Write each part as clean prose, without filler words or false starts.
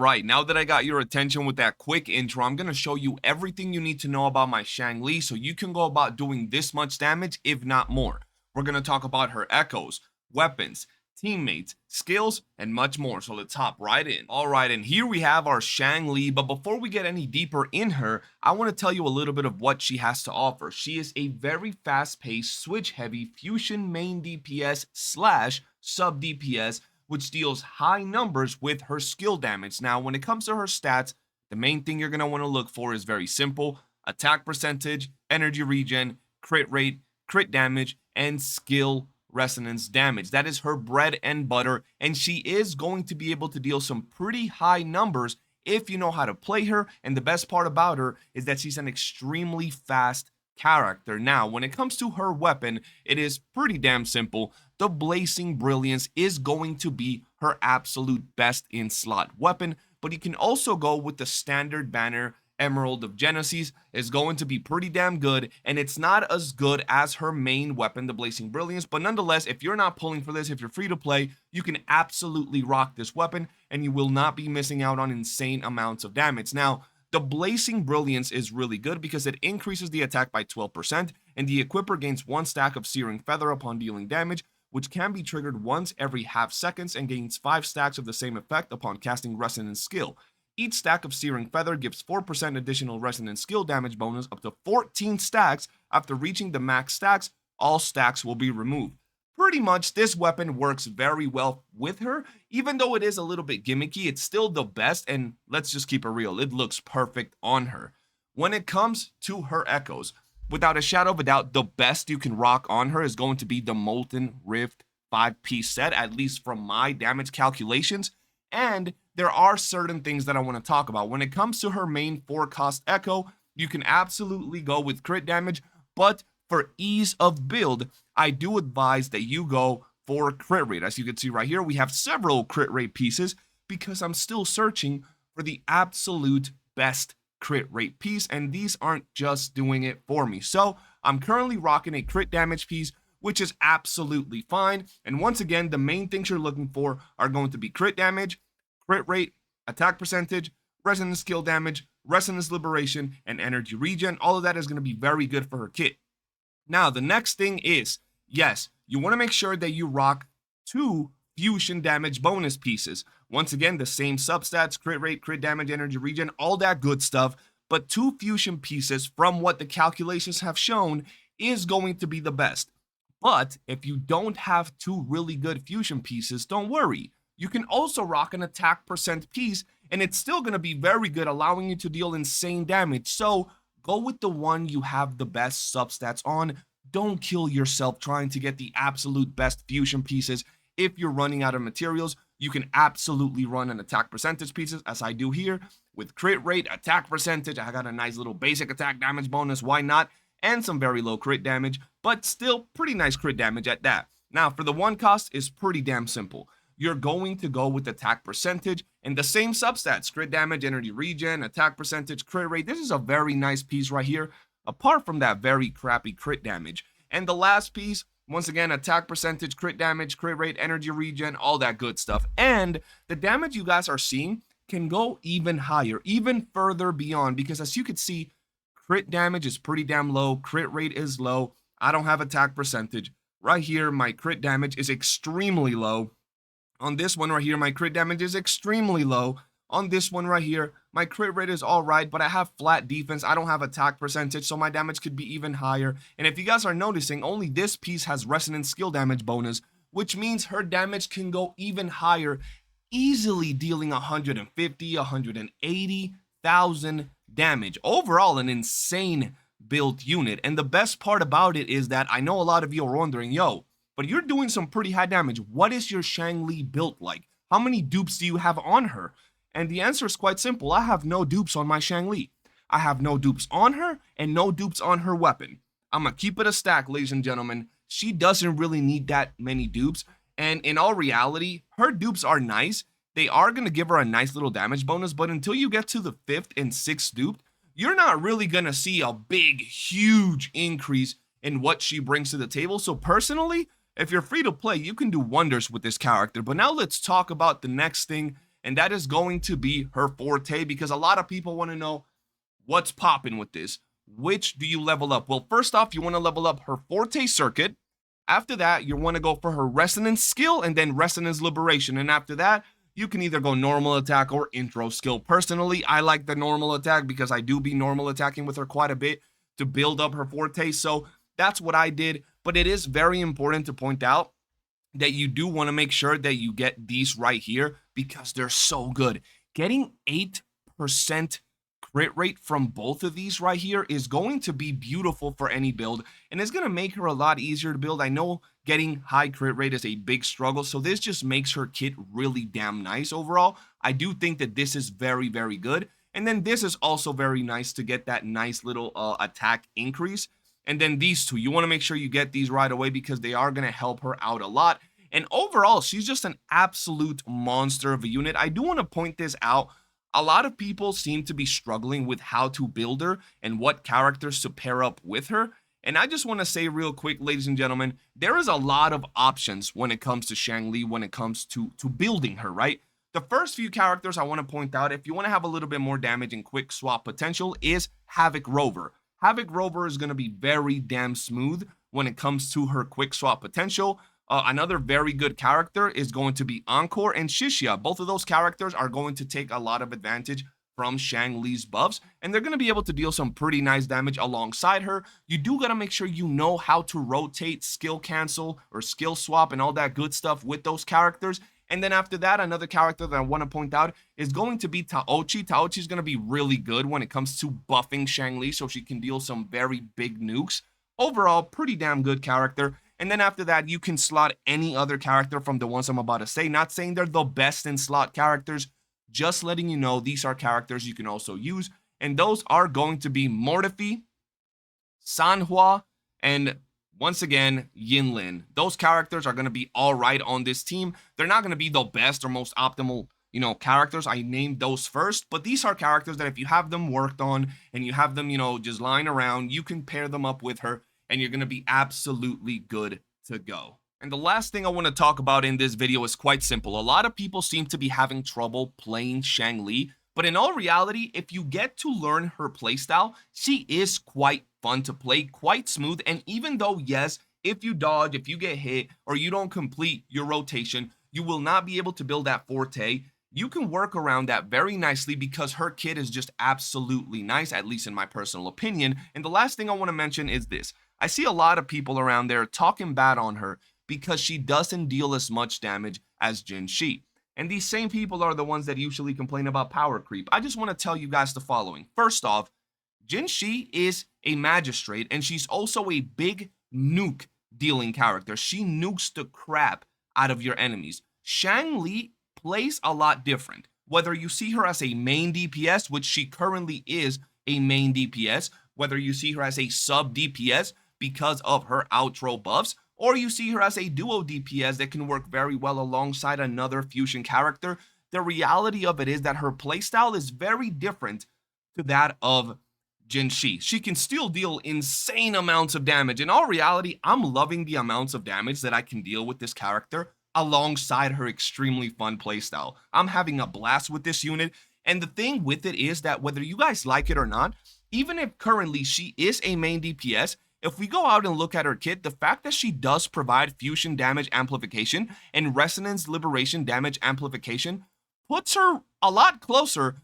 Alright, now that I got your attention with that quick intro, I'm going to show you everything you need to know about my Changli so you can go about doing this much damage, if not more. We're going to talk about her echoes, weapons, teammates, skills, and much more, so let's hop right in. Alright, and here we have our Changli, but before we get any deeper in her, I want to tell you a little bit of what she has to offer. She is a very fast-paced, switch-heavy fusion main DPS slash sub DPS, which deals high numbers with her skill damage. Now, when it comes to her stats, the main thing you're going to want to look for is very simple: attack percentage, energy regen, crit rate, crit damage, and skill resonance damage. That is her bread and butter, and she is going to be able to deal some pretty high numbers if you know how to play her, and the best part about her is that she's an extremely fast character. Now, when it comes to her weapon, it is pretty damn simple. The Blazing Brilliance is going to be her absolute best in slot weapon, but you can also go with the standard banner. Emerald of Genesis is going to be pretty damn good, and it's not as good as her main weapon, the Blazing Brilliance, but nonetheless, if you're not pulling for this, if you're free to play, you can absolutely rock this weapon, and you will not be missing out on insane amounts of damage. Now, the Blazing Brilliance is really good because it increases the attack by 12%, and the equipper gains 1 stack of Searing Feather upon dealing damage, which can be triggered once every half seconds and gains 5 stacks of the same effect upon casting Resonance skill. Each stack of Searing Feather gives 4% additional Resonance skill damage bonus up to 14 stacks. After reaching the max stacks, all stacks will be removed. Pretty much, this weapon works very well with her. Even though it is a little bit gimmicky, it's still the best, and let's just keep it real, it looks perfect on her. When it comes to her echoes, without a shadow of a doubt, the best you can rock on her is going to be the Molten Rift 5-piece set, at least from my damage calculations. And there are certain things that I want to talk about. When it comes to her main 4-cost echo, you can absolutely go with crit damage, but for ease of build, I do advise that you go for crit rate. As you can see right here, we have several crit rate pieces because I'm still searching for the absolute best crit rate piece, and these aren't just doing it for me. So I'm currently rocking a crit damage piece, which is absolutely fine. And once again, the main things you're looking for are going to be crit damage, crit rate, attack percentage, resonance skill damage, resonance liberation, and energy regen. All of that is going to be very good for her kit. Now, the next thing is, yes, you want to make sure that you rock 2 fusion damage bonus pieces. Once again, the same substats, crit rate, crit damage, energy regen, all that good stuff, but 2 fusion pieces from what the calculations have shown is going to be the best. But if you don't have 2 really good fusion pieces, don't worry. You can also rock an attack percent piece, and it's still going to be very good, allowing you to deal insane damage. So go with the one you have the best substats on. Don't kill yourself trying to get the absolute best fusion pieces. If you're running out of materials, you can absolutely run an attack percentage pieces, as I do here, with crit rate, attack percentage. I got a nice little basic attack damage bonus, why not? And some very low crit damage, but still pretty nice crit damage at that. Now, for the 1 cost, is pretty damn simple. You're going to go with attack percentage and the same substats: crit damage, energy regen, attack percentage, crit rate. This is a very nice piece right here, apart from that very crappy crit damage. And the last piece, once again, attack percentage, crit damage, crit rate, energy regen, all that good stuff. And the damage you guys are seeing can go even higher, even further beyond, because as you can see, crit damage is pretty damn low, crit rate is low. I don't have attack percentage. Right here, my crit damage is extremely low. On this one right here, my crit damage is extremely low. On this one right here, my crit rate is alright, but I have flat defense. I don't have attack percentage, so my damage could be even higher. And if you guys are noticing, only this piece has resonance skill damage bonus, which means her damage can go even higher, easily dealing 150, 180,000 damage. Overall, an insane built unit. And the best part about it is that I know a lot of you are wondering, yo, but you're doing some pretty high damage. What is your Changli built like? How many dupes do you have on her? And the answer is quite simple. I have no dupes on my Changli. I have no dupes on her and no dupes on her weapon. I'm going to keep it a stack, ladies and gentlemen. She doesn't really need that many dupes. And in all reality, her dupes are nice. They are going to give her a nice little damage bonus. But until you get to the 5th and 6th dupe, you're not really going to see a big, huge increase in what she brings to the table. So personally, if you're free to play, you can do wonders with this character. But now let's talk about the next thing, and that is going to be her forte, because a lot of people want to know what's popping with this. Which do you level up? Well, first off, you want to level up her forte circuit. After that, you want to go for her resonance skill and then resonance liberation. And after that, you can either go normal attack or intro skill. Personally, I like the normal attack because I do be normal attacking with her quite a bit to build up her forte. So that's what I did. But it is very important to point out that you do want to make sure that you get these right here because they're so good. Getting 8% crit rate from both of these right here is going to be beautiful for any build, and it's going to make her a lot easier to build. I know getting high crit rate is a big struggle, so this just makes her kit really damn nice overall. I do think that this is very, very good. And then this is also very nice to get that nice little attack increase. And then these two, you want to make sure you get these right away because they are going to help her out a lot. And overall, she's just an absolute monster of a unit. I do want to point this out. A lot of people seem to be struggling with how to build her and what characters to pair up with her. And I just want to say real quick, ladies and gentlemen, there is a lot of options when it comes to Changli, when it comes to building her, right? The first few characters I want to point out, if you want to have a little bit more damage and quick swap potential, is Havoc Rover. Havoc Rover is going to be very damn smooth when it comes to her quick swap potential. Another very good character is going to be Encore and Shishia. Both of those characters are going to take a lot of advantage from Changli's buffs, and they're going to be able to deal some pretty nice damage alongside her. You do got to make sure you know how to rotate, skill cancel, or skill swap, and all that good stuff with those characters. And then after that, another character that I want to point out is going to be Taochi. Taochi is going to be really good when it comes to buffing Changli, so she can deal some very big nukes. Overall, pretty damn good character. And then after that, you can slot any other character from the ones I'm about to say. Not saying they're the best in slot characters, just letting you know these are characters you can also use. And those are going to be Mortefi, Sanhua, and once again, Yinlin. Those characters are going to be all right on this team. They're not going to be the best or most optimal, characters. I named those first, but these are characters that if you have them worked on and you have them, just lying around, you can pair them up with her and you're going to be absolutely good to go. And the last thing I want to talk about in this video is quite simple. A lot of people seem to be having trouble playing Changli, but in all reality, if you get to learn her playstyle, she is quite fun to play, quite smooth. And even though, yes, if you dodge, if you get hit, or you don't complete your rotation, you will not be able to build that forte. You can work around that very nicely because her kit is just absolutely nice, at least in my personal opinion. And the last thing I want to mention is this. I see a lot of people around there talking bad on her because she doesn't deal as much damage as Jin Shi. And these same people are the ones that usually complain about power creep. I just want to tell you guys the following. First off, Jin Shi is a magistrate, and she's also a big nuke dealing character. She nukes the crap out of your enemies. Changli plays a lot different. Whether you see her as a main DPS, which she currently is a main DPS, whether you see her as a sub DPS because of her outro buffs, or you see her as a duo DPS that can work very well alongside another fusion character, the reality of it is that her playstyle is very different to that of Jin Shi. She can still deal insane amounts of damage. In all reality, I'm loving the amounts of damage that I can deal with this character alongside her extremely fun playstyle. I'm having a blast with this unit, and the thing with it is that whether you guys like it or not, even if currently she is a main DPS, if we go out and look at her kit, the fact that she does provide fusion damage amplification and resonance liberation damage amplification puts her a lot closer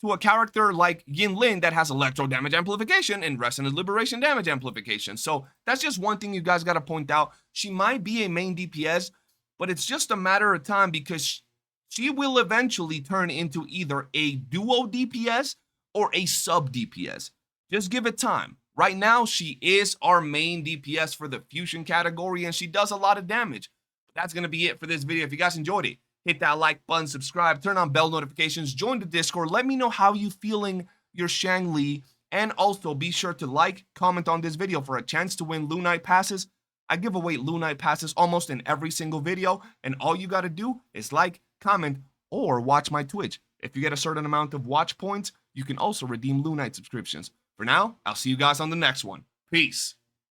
to a character like Yinlin that has electro damage amplification and resonance liberation damage amplification. So that's just one thing you guys got to point out. She might be a main DPS, but it's just a matter of time because she will eventually turn into either a duo DPS or a sub DPS. Just give it time. Right now, she is our main DPS for the fusion category, and she does a lot of damage. But that's going to be it for this video. If you guys enjoyed it, hit that like button, subscribe, turn on bell notifications, join the Discord. Let me know how you feeling your Changli, and also be sure to like, comment on this video for a chance to win Lunite passes. I give away Lunite passes almost in every single video, and all you got to do is like, comment, or watch my Twitch. If you get a certain amount of watch points, you can also redeem Lunite subscriptions. For now, I'll see you guys on the next one. Peace.